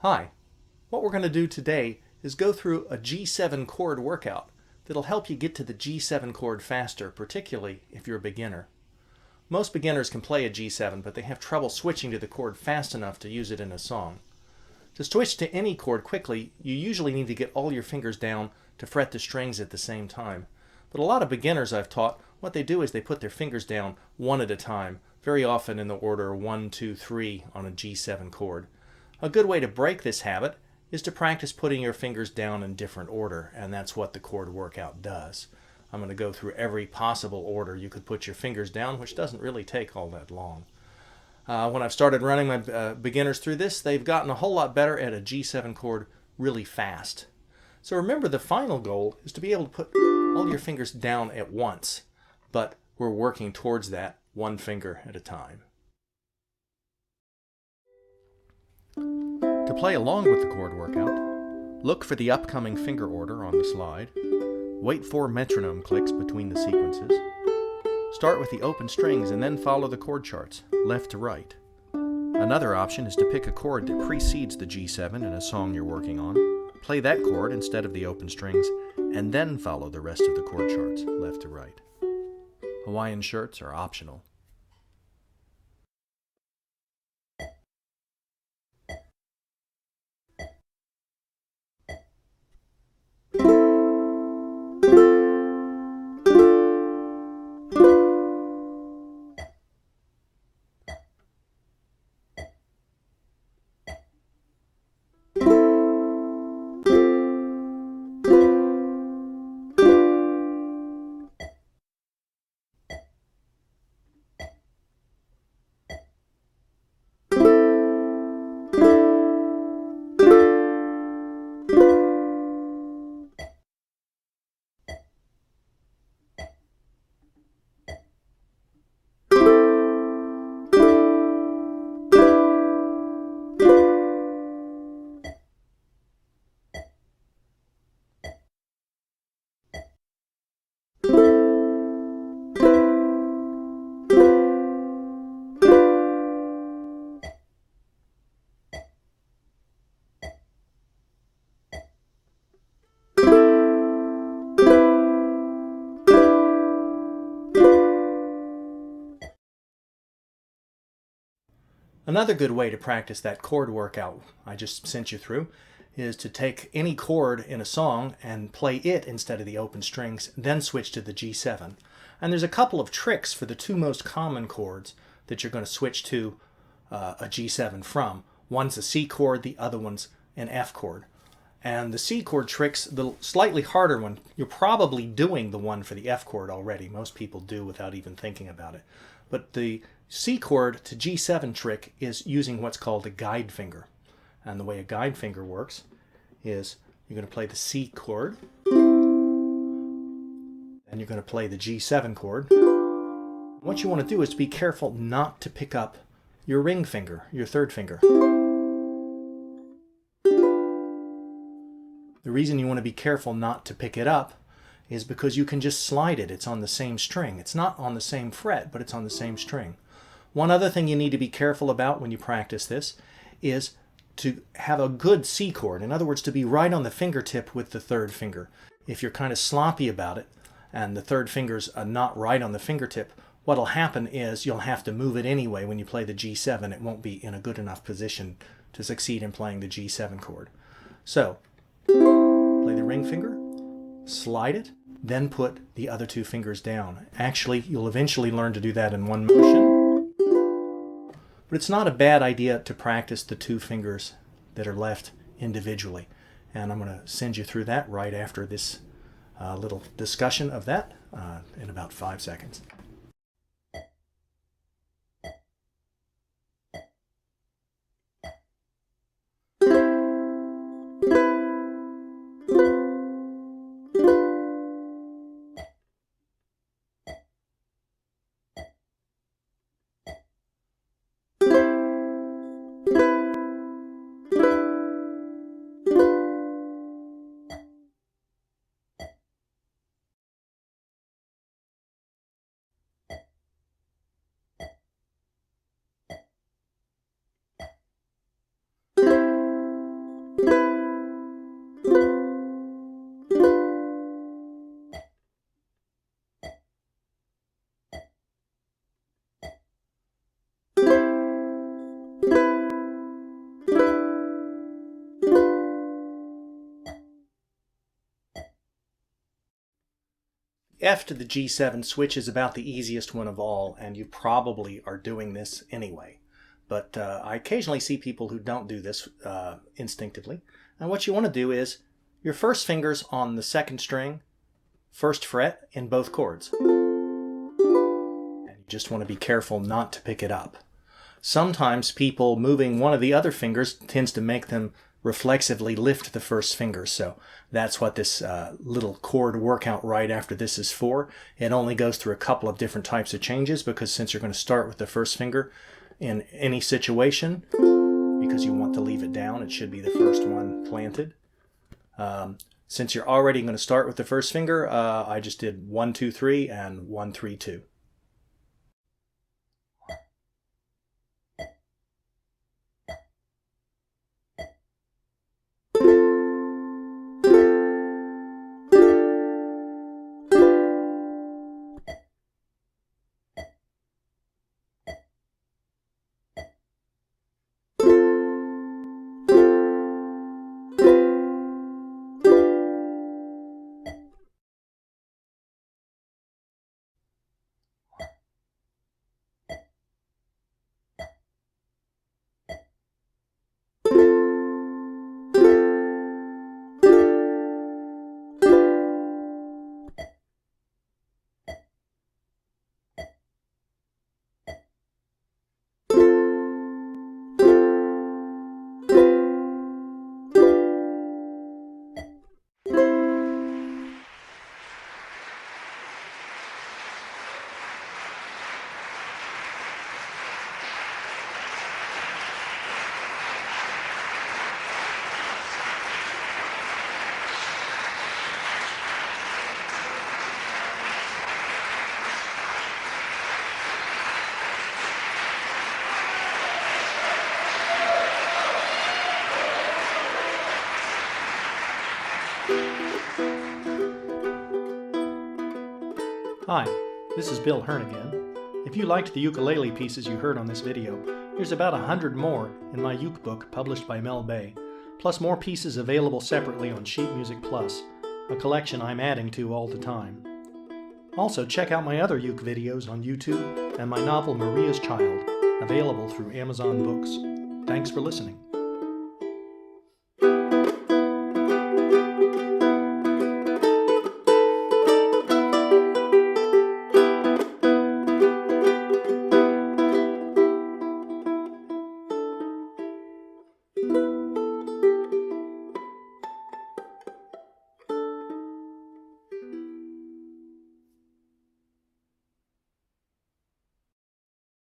Hi, what we're going to do today is go through a G7 chord workout that'll help you get to the G7 chord faster, particularly if you're a beginner. Most beginners can play a G7, but they have trouble switching to the chord fast enough to use it in a song. To switch to any chord quickly, you usually need to get all your fingers down to fret the strings at the same time. But a lot of beginners I've taught, what they do is they put their fingers down one at a time, very often in the order 1, 2, 3 on a G7 chord. A good way to break this habit is to practice putting your fingers down in different order, and that's what the chord workout does. I'm going to go through every possible order you could put your fingers down, which doesn't really take all that long. When I've started running my beginners through this, they've gotten a whole lot better at a G7 chord really fast. So remember, the final goal is to be able to put all your fingers down at once, but we're working towards that one finger at a time. To play along with the chord workout, look for the upcoming finger order on the slide, wait for metronome clicks between the sequences, start with the open strings and then follow the chord charts, left to right. Another option is to pick a chord that precedes the G7 in a song you're working on, play that chord instead of the open strings, and then follow the rest of the chord charts, left to right. Hawaiian shirts are optional. Another good way to practice that chord workout I just sent you through is to take any chord in a song and play it instead of the open strings, then switch to the G7. And there's a couple of tricks for the two most common chords that you're going to switch to a G7 from. One's a C chord, the other one's an F chord. And the C chord tricks, the slightly harder one, you're probably doing the one for the F chord already. Most people do without even thinking about it. But the C chord to G7 trick is using what's called a guide finger. And the way a guide finger works is you're going to play the C chord, and you're going to play the G7 chord. What you want to do is be careful not to pick up your ring finger, your third finger. The reason you want to be careful not to pick it up is because you can just slide it. It's on the same string. It's not on the same fret, but it's on the same string. One other thing you need to be careful about when you practice this is to have a good C chord. In other words, to be right on the fingertip with the third finger. If you're kind of sloppy about it and the third finger's not right on the fingertip, what'll happen is you'll have to move it anyway when you play the G7. It won't be in a good enough position to succeed in playing the G7 chord. So, play the ring finger, slide it, then put the other two fingers down. Actually, you'll eventually learn to do that in one motion. But it's not a bad idea to practice the two fingers that are left individually. And I'm going to send you through that right after this little discussion of that in about 5 seconds. F to the G7 switch is about the easiest one of all, and you probably are doing this anyway. But I occasionally see people who don't do this instinctively. And what you want to do is your first finger's on the second string, first fret in both chords. And you just want to be careful not to pick it up. Sometimes people moving one of the other fingers tends to make them reflexively lift the first finger. So that's what this little chord workout right after this is for. It only goes through a couple of different types of changes because since you're going to start with the first finger in any situation, because you want to leave it down, it should be the first one planted. Since you're already going to start with the first finger, I just did 1, 2, 3 and 1, 3, 2. Hi, this is Bill Hearn again. If you liked the ukulele pieces you heard on this video, there's about 100 more in my uke book published by Mel Bay, plus more pieces available separately on Sheet Music Plus, a collection I'm adding to all the time. Also, check out my other uke videos on YouTube and my novel Maria's Child, available through Amazon Books. Thanks for listening.